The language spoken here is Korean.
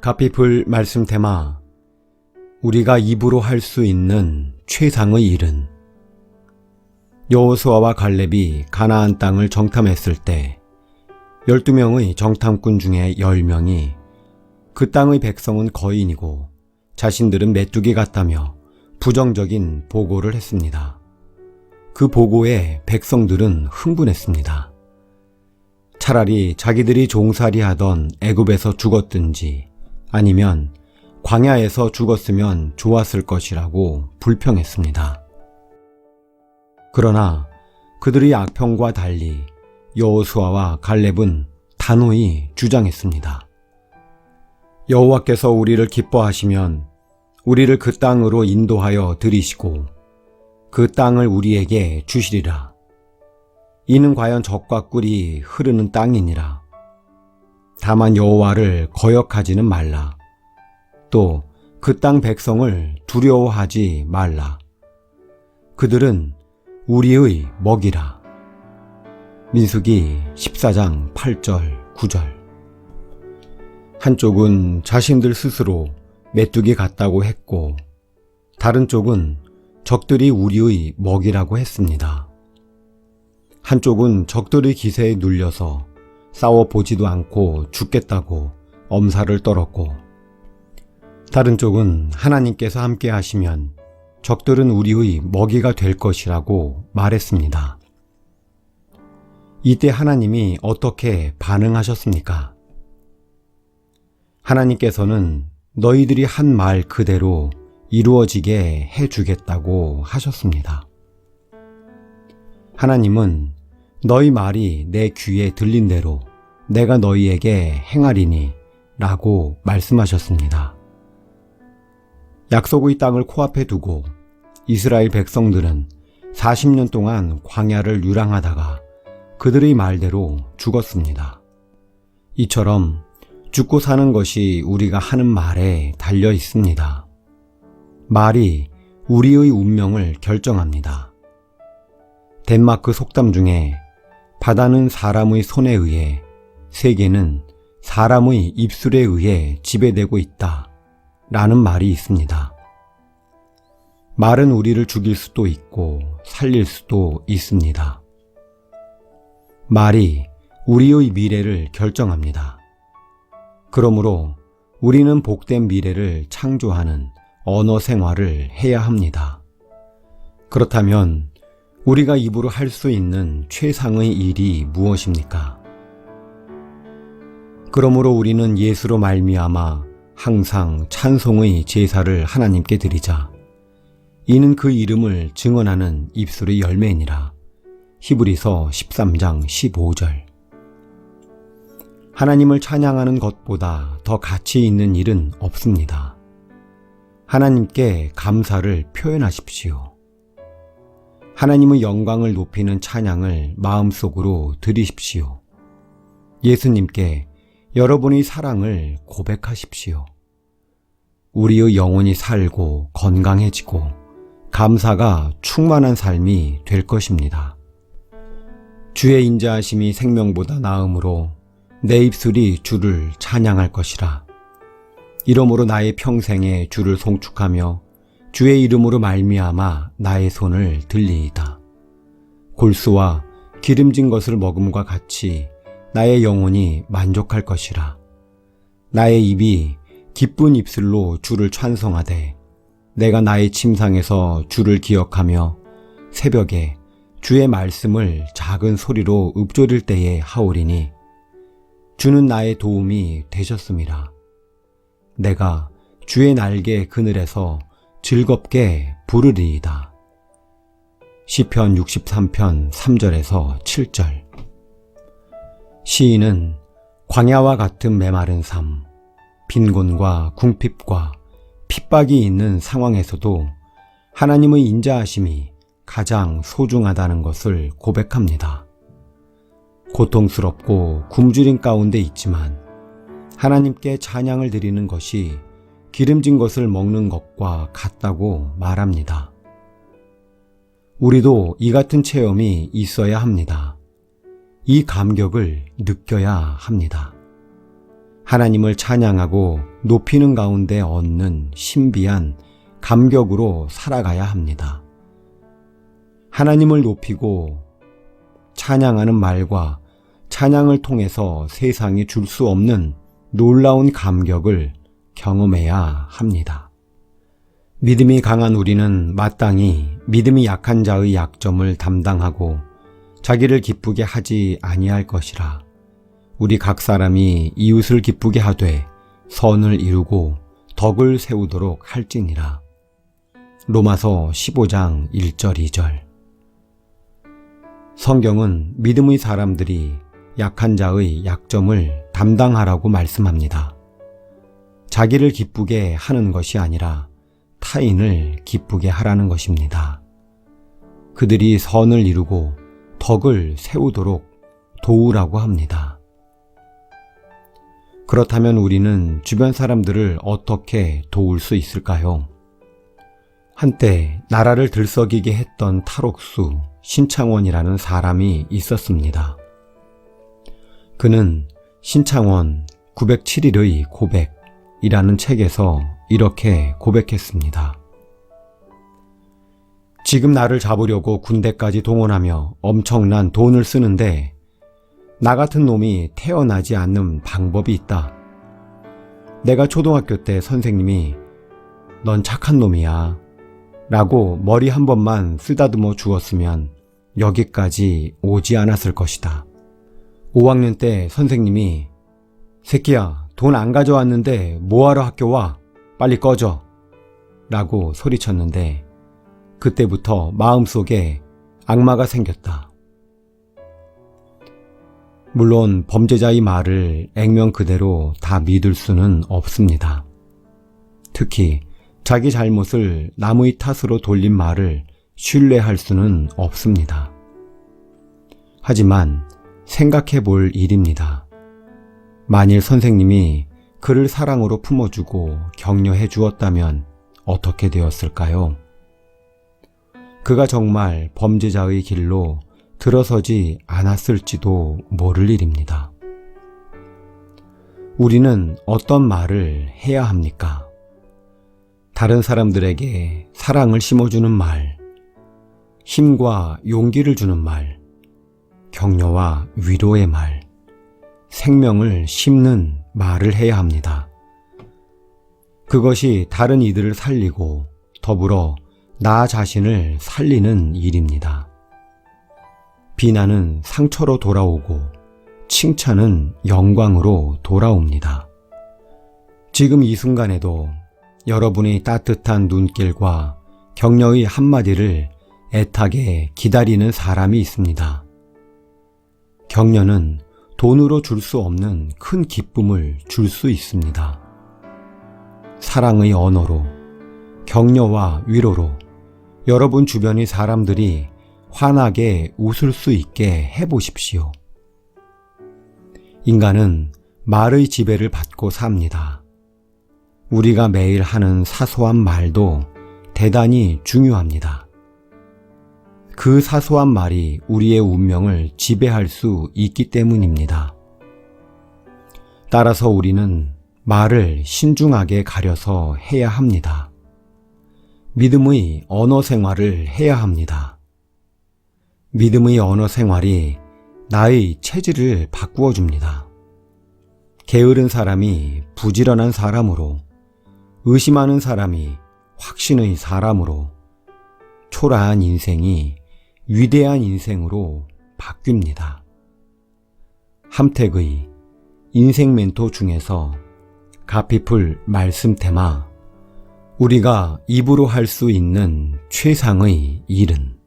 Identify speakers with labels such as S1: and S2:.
S1: 가피풀 말씀 테마, 우리가 입으로 할 수 있는 최상의 일은. 여호수아와 갈렙이 가나안 땅을 정탐했을 때 12명의 정탐꾼 중에 10명이 그 땅의 백성은 거인이고 자신들은 메뚜기 같다며 부정적인 보고를 했습니다. 그 보고에 백성들은 흥분했습니다. 차라리 자기들이 종살이하던 애굽에서 죽었든지 아니면 광야에서 죽었으면 좋았을 것이라고 불평했습니다. 그러나 그들의 악평과 달리 여호수아와 갈렙은 단호히 주장했습니다. 여호와께서 우리를 기뻐하시면 우리를 그 땅으로 인도하여 들이시고 그 땅을 우리에게 주시리라. 이는 과연 젖과 꿀이 흐르는 땅이니라. 다만 여호와를 거역하지는 말라. 또 그 땅 백성을 두려워하지 말라. 그들은 우리의 먹이라. 민수기 14장 8절 9절. 한쪽은 자신들 스스로 메뚜기 같다고 했고 다른 쪽은 적들이 우리의 먹이라고 했습니다. 한쪽은 적들의 기세에 눌려서 싸워보지도 않고 죽겠다고 엄살을 떨었고 다른 쪽은 하나님께서 함께 하시면 적들은 우리의 먹이가 될 것이라고 말했습니다. 이때 하나님이 어떻게 반응하셨습니까? 하나님께서는 너희들이 한 말 그대로 이루어지게 해주겠다고 하셨습니다. 하나님은 너희 말이 내 귀에 들린 대로 내가 너희에게 행하리니 라고 말씀하셨습니다. 약속의 땅을 코앞에 두고 이스라엘 백성들은 40년 동안 광야를 유랑하다가 그들의 말대로 죽었습니다. 이처럼 죽고 사는 것이 우리가 하는 말에 달려 있습니다. 말이 우리의 운명을 결정합니다. 덴마크 속담 중에 바다는 사람의 손에 의해, 세계는 사람의 입술에 의해 지배되고 있다 라는 말이 있습니다. 말은 우리를 죽일 수도 있고 살릴 수도 있습니다. 말이 우리의 미래를 결정합니다. 그러므로 우리는 복된 미래를 창조하는 언어 생활을 해야 합니다. 그렇다면 우리가 입으로 할 수 있는 최상의 일이 무엇입니까? 그러므로 우리는 예수로 말미암아 항상 찬송의 제사를 하나님께 드리자. 이는 그 이름을 증언하는 입술의 열매이니라. 히브리서 13장 15절. 하나님을 찬양하는 것보다 더 가치 있는 일은 없습니다. 하나님께 감사를 표현하십시오. 하나님의 영광을 높이는 찬양을 마음속으로 드리십시오. 예수님께 여러분의 사랑을 고백하십시오. 우리의 영혼이 살고 건강해지고 감사가 충만한 삶이 될 것입니다. 주의 인자하심이 생명보다 나음으로 내 입술이 주를 찬양할 것이라. 이러므로 나의 평생에 주를 송축하며 주의 이름으로 말미암아 나의 손을 들리이다. 골수와 기름진 것을 먹음과 같이 나의 영혼이 만족할 것이라. 나의 입이 기쁜 입술로 주를 찬송하되 내가 나의 침상에서 주를 기억하며 새벽에 주의 말씀을 작은 소리로 읊조릴 때에 하오리니 주는 나의 도움이 되셨음이라. 내가 주의 날개 그늘에서 즐겁게 부르리이다. 시편 63편 3절에서 7절. 시인은 광야와 같은 메마른 삶, 빈곤과 궁핍과 핍박이 있는 상황에서도 하나님의 인자하심이 가장 소중하다는 것을 고백합니다. 고통스럽고 굶주림 가운데 있지만 하나님께 찬양을 드리는 것이 기름진 것을 먹는 것과 같다고 말합니다. 우리도 이 같은 체험이 있어야 합니다. 이 감격을 느껴야 합니다. 하나님을 찬양하고 높이는 가운데 얻는 신비한 감격으로 살아가야 합니다. 하나님을 높이고 찬양하는 말과 찬양을 통해서 세상이 줄 수 없는 놀라운 감격을 경험해야 합니다. 믿음이 강한 우리는 마땅히 믿음이 약한 자의 약점을 담당하고 자기를 기쁘게 하지 아니할 것이라. 우리 각 사람이 이웃을 기쁘게 하되 선을 이루고 덕을 세우도록 할지니라. 로마서 15장 1절 2절. 성경은 믿음의 사람들이 약한 자의 약점을 담당하라고 말씀합니다. 자기를 기쁘게 하는 것이 아니라 타인을 기쁘게 하라는 것입니다. 그들이 선을 이루고 덕을 세우도록 도우라고 합니다. 그렇다면 우리는 주변 사람들을 어떻게 도울 수 있을까요? 한때 나라를 들썩이게 했던 탈옥수 신창원이라는 사람이 있었습니다. 그는 신창원 907일의 고백이라는 책에서 이렇게 고백했습니다. 지금 나를 잡으려고 군대까지 동원하며 엄청난 돈을 쓰는데 나 같은 놈이 태어나지 않는 방법이 있다. 내가 초등학교 때 선생님이 넌 착한 놈이야 라고 머리 한 번만 쓰다듬어 주었으면 여기까지 오지 않았을 것이다. 5학년 때 선생님이 새끼야, 돈 안 가져왔는데 뭐하러 학교 와? 빨리 꺼져 라고 소리쳤는데 그때부터 마음속에 악마가 생겼다. 물론 범죄자의 말을 액면 그대로 다 믿을 수는 없습니다. 특히 자기 잘못을 남의 탓으로 돌린 말을 신뢰할 수는 없습니다. 하지만 생각해 볼 일입니다. 만일 선생님이 그를 사랑으로 품어주고 격려해 주었다면 어떻게 되었을까요? 그가 정말 범죄자의 길로 들어서지 않았을지도 모를 일입니다. 우리는 어떤 말을 해야 합니까? 다른 사람들에게 사랑을 심어주는 말, 힘과 용기를 주는 말, 격려와 위로의 말, 생명을 심는 말을 해야 합니다. 그것이 다른 이들을 살리고 더불어 나 자신을 살리는 일입니다. 비난은 상처로 돌아오고 칭찬은 영광으로 돌아옵니다. 지금 이 순간에도 여러분의 따뜻한 눈길과 격려의 한마디를 애타게 기다리는 사람이 있습니다. 격려는 돈으로 줄 수 없는 큰 기쁨을 줄 수 있습니다. 사랑의 언어로, 격려와 위로로 여러분 주변의 사람들이 환하게 웃을 수 있게 해보십시오. 인간은 말의 지배를 받고 삽니다. 우리가 매일 하는 사소한 말도 대단히 중요합니다. 그 사소한 말이 우리의 운명을 지배할 수 있기 때문입니다. 따라서 우리는 말을 신중하게 가려서 해야 합니다. 믿음의 언어 생활을 해야 합니다. 믿음의 언어 생활이 나의 체질을 바꾸어 줍니다. 게으른 사람이 부지런한 사람으로, 의심하는 사람이 확신의 사람으로, 초라한 인생이 위대한 인생으로 바뀝니다. 함택의 인생 멘토 중에서 가피풀 말씀 테마, 우리가 입으로 할 수 있는 최상의 일은